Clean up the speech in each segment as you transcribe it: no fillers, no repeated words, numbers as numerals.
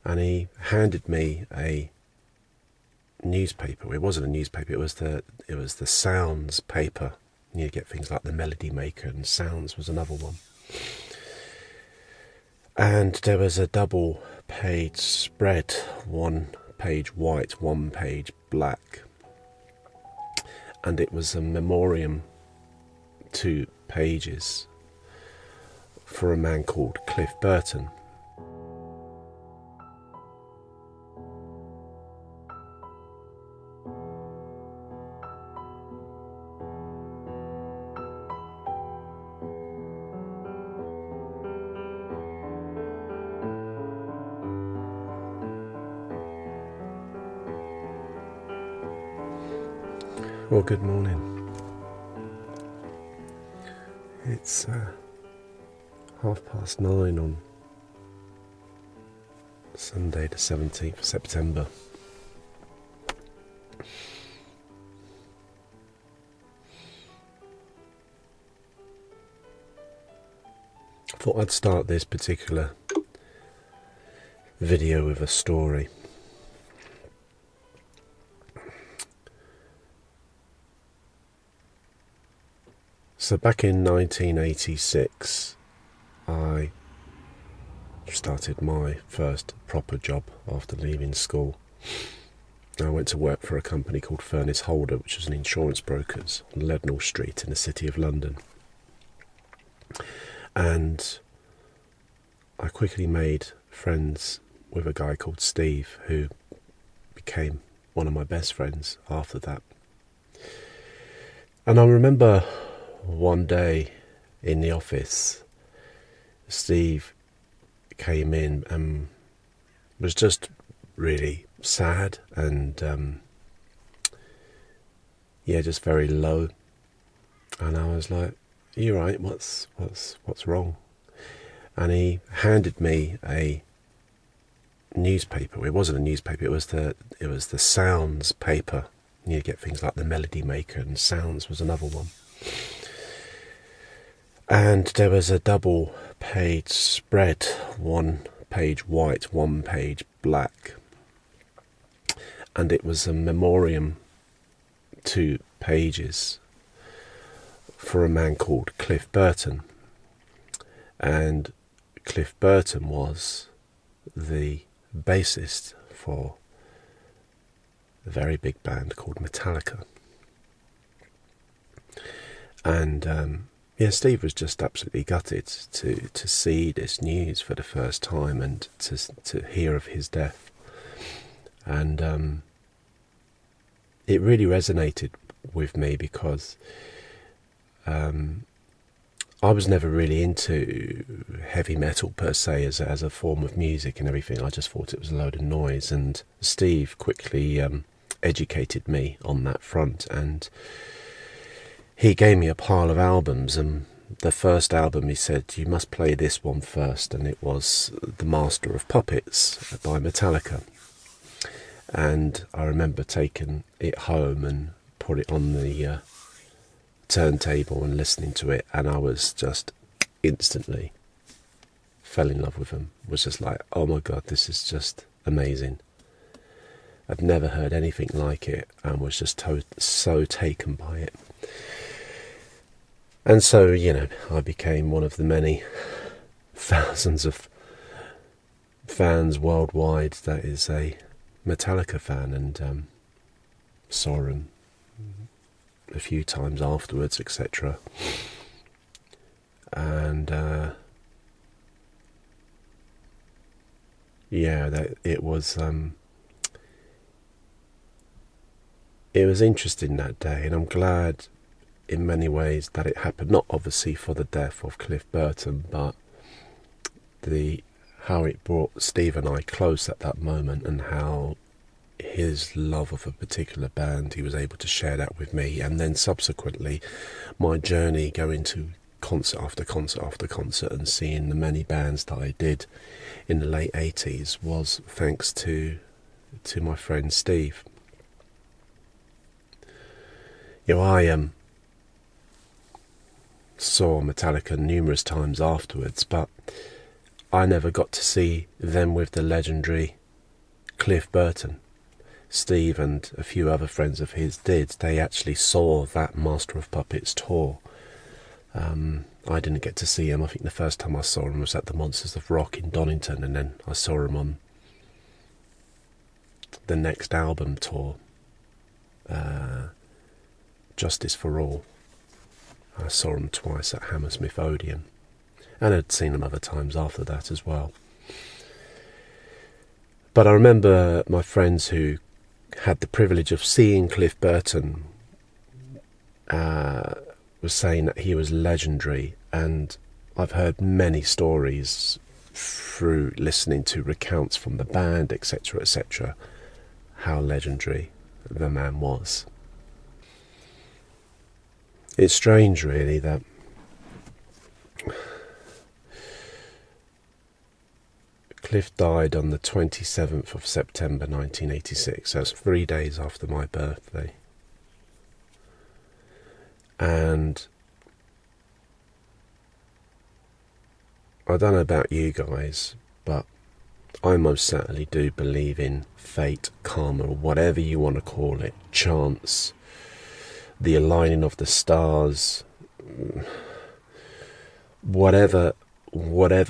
and he handed me a newspaper. It wasn't a newspaper, it was the sounds paper. You get things like the Melody Maker, and sounds was another one. And there was a double page spread, one page white, one page black, and it was a memoriam, 2 pages, for a man called Cliff Burton. Well, good morning. It's 9:30 on Sunday the 17th of September. I thought I'd start this particular video with a story. So back in 1986, I started my first proper job after leaving school. I went to work for a company called Furnace Holder, which was an insurance broker's on Leadenhall Street in the City of London. And I quickly made friends with a guy called Steve, who became one of my best friends after that. And I remember one day in the office, Steve came in and was just really sad and just very low. And I was like, "Are you right? What's wrong?" And he handed me a newspaper. It wasn't a newspaper, it was the sounds paper. You get things like the Melody Maker, and sounds was another one. And there was a double page spread, one page white, one page black, and it was a memoriam, 2 pages, for a man called Cliff Burton. And Cliff Burton was the bassist for a very big band called Metallica. And Steve was just absolutely gutted to see this news for the first time and to hear of his death. And it really resonated with me because I was never really into heavy metal per se as a form of music and everything. I just thought it was a load of noise, and Steve quickly educated me on that front, and he gave me a pile of albums, and the first album he said, "You must play this one first," and it was The Master of Puppets by Metallica. And I remember taking it home and put it on the turntable and listening to it, and I was just instantly fell in love with him. Was just like, oh my god, this is just amazing. I'd never heard anything like it and was just so taken by it. And so, I became one of the many thousands of fans worldwide that is a Metallica fan, and saw him a few times afterwards, etc. And it was interesting that day, and I'm glad in many ways that it happened, not obviously for the death of Cliff Burton, but how it brought Steve and I close at that moment, and how his love of a particular band, he was able to share that with me. And then subsequently my journey going to concert after concert after concert and seeing the many bands that I did in the late 80s was thanks to my friend Steve. I saw Metallica numerous times afterwards, but I never got to see them with the legendary Cliff Burton. Steve and a few other friends of his did. They actually saw that Master of Puppets tour. I didn't get to see him. I think the first time I saw him was at the Monsters of Rock in Donington, and then I saw him on the next album tour, Justice for All. I saw him twice at Hammersmith Odeon, and I'd seen him other times after that as well. But I remember my friends who had the privilege of seeing Cliff Burton was saying that he was legendary, and I've heard many stories through listening to recounts from the band, etc., etc., how legendary the man was. It's strange, really, that Cliff died on the 27th of September 1986. That's 3 days after my birthday. And I don't know about you guys, but I most certainly do believe in fate, karma, or whatever you want to call it, chance, the aligning of the stars, whatever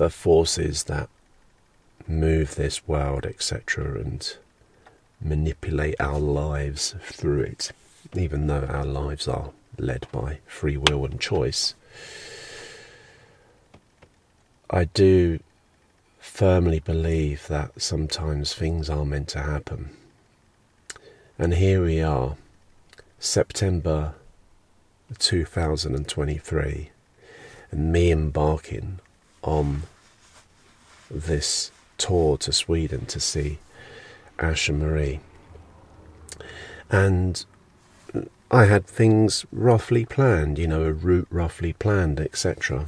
forces that move this world, etc., and manipulate our lives through it, even though our lives are led by free will and choice. I do firmly believe that sometimes things are meant to happen. And here we are, September 2023, and me embarking on this tour to Sweden to see Asha Marie. And I had things roughly planned, a route roughly planned, etc.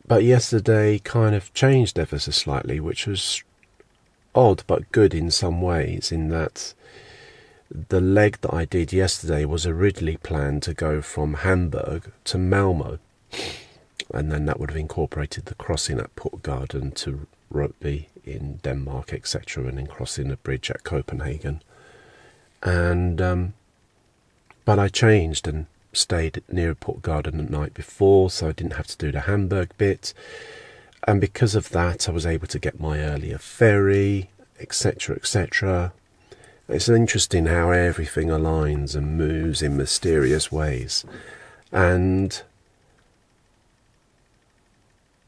But yesterday kind of changed ever so slightly, which was odd but good in some ways, in that the leg that I did yesterday was originally planned to go from Hamburg to Malmo, and then that would have incorporated the crossing at Puttgarden to Rugby in Denmark, etc., and then crossing a bridge at Copenhagen. And but I changed and stayed near Puttgarden the night before, so I didn't have to do the Hamburg bit, and because of that I was able to get my earlier ferry, etc., etc. It's interesting how everything aligns and moves in mysterious ways. And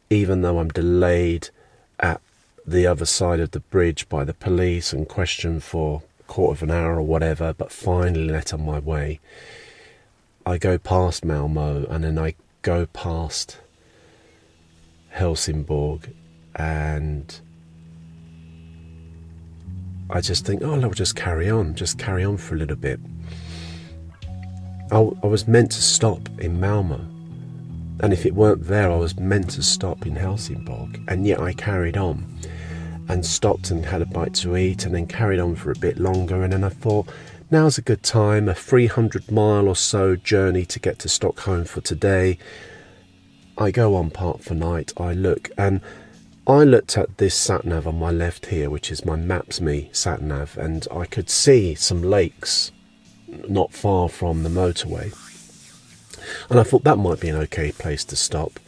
even though I'm delayed at the other side of the bridge by the police and questioned for a quarter of an hour or whatever, but finally let on my way, I go past Malmo, and then I go past Helsingborg, and I just think, oh, I'll just carry on for a little bit. I was meant to stop in Malmo, and if it weren't there, I was meant to stop in Helsingborg, and yet I carried on and stopped and had a bite to eat, and then carried on for a bit longer, and then I thought, now's a good time, a 300-mile or so journey to get to Stockholm for today. I go on Park for Night, I look, and I looked at this sat-nav on my left here, which is my Maps.me sat-nav, and I could see some lakes not far from the motorway. And I thought that might be an okay place to stop.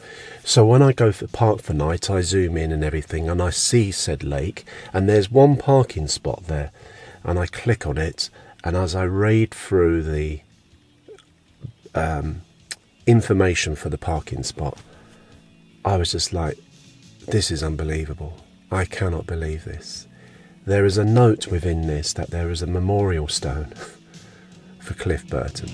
So when I go for Park for Night, I zoom in and everything, and I see said lake, and there's one parking spot there, and I click on it, and as I read through the information for the parking spot, I was just like, this is unbelievable. I cannot believe this. There is a note within this that there is a memorial stone for Cliff Burton.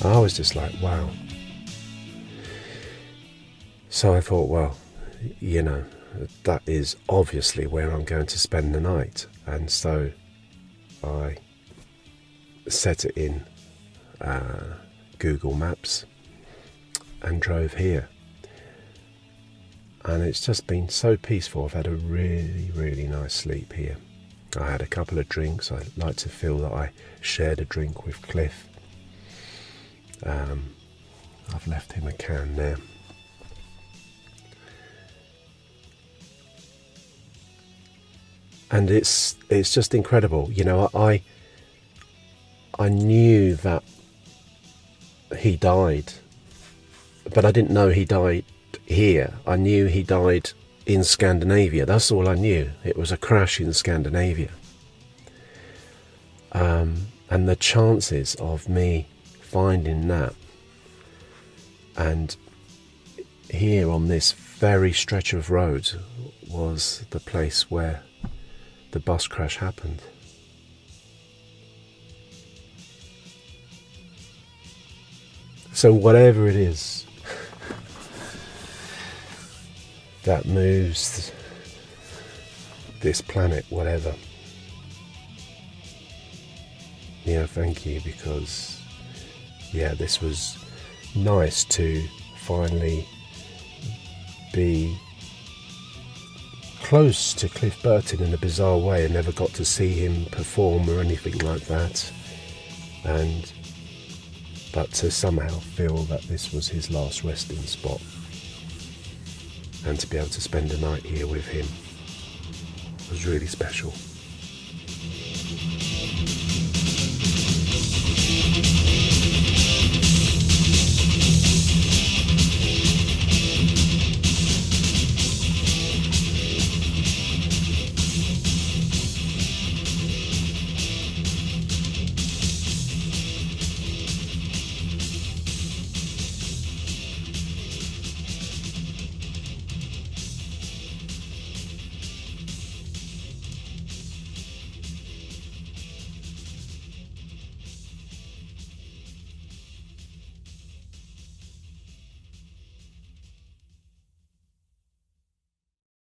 I was just like, wow. So I thought, well, that is obviously where I'm going to spend the night. And so I set it in Google Maps and drove here. And it's just been so peaceful. I've had a really, really nice sleep here. I had a couple of drinks. I like to feel that I shared a drink with Cliff. I've left him a can there. And it's just incredible. You know, I knew that he died, but I didn't know he died here. I knew he died in Scandinavia. That's all I knew. It was a crash in Scandinavia. And the chances of me finding that, and here on this very stretch of road was the place where the bus crash happened. So whatever it is that moves this planet, whatever, thank you, because this was nice to finally be close to Cliff Burton in a bizarre way. I never got to see him perform or anything like that, but to somehow feel that this was his last resting spot, and to be able to spend a night here with him was really special.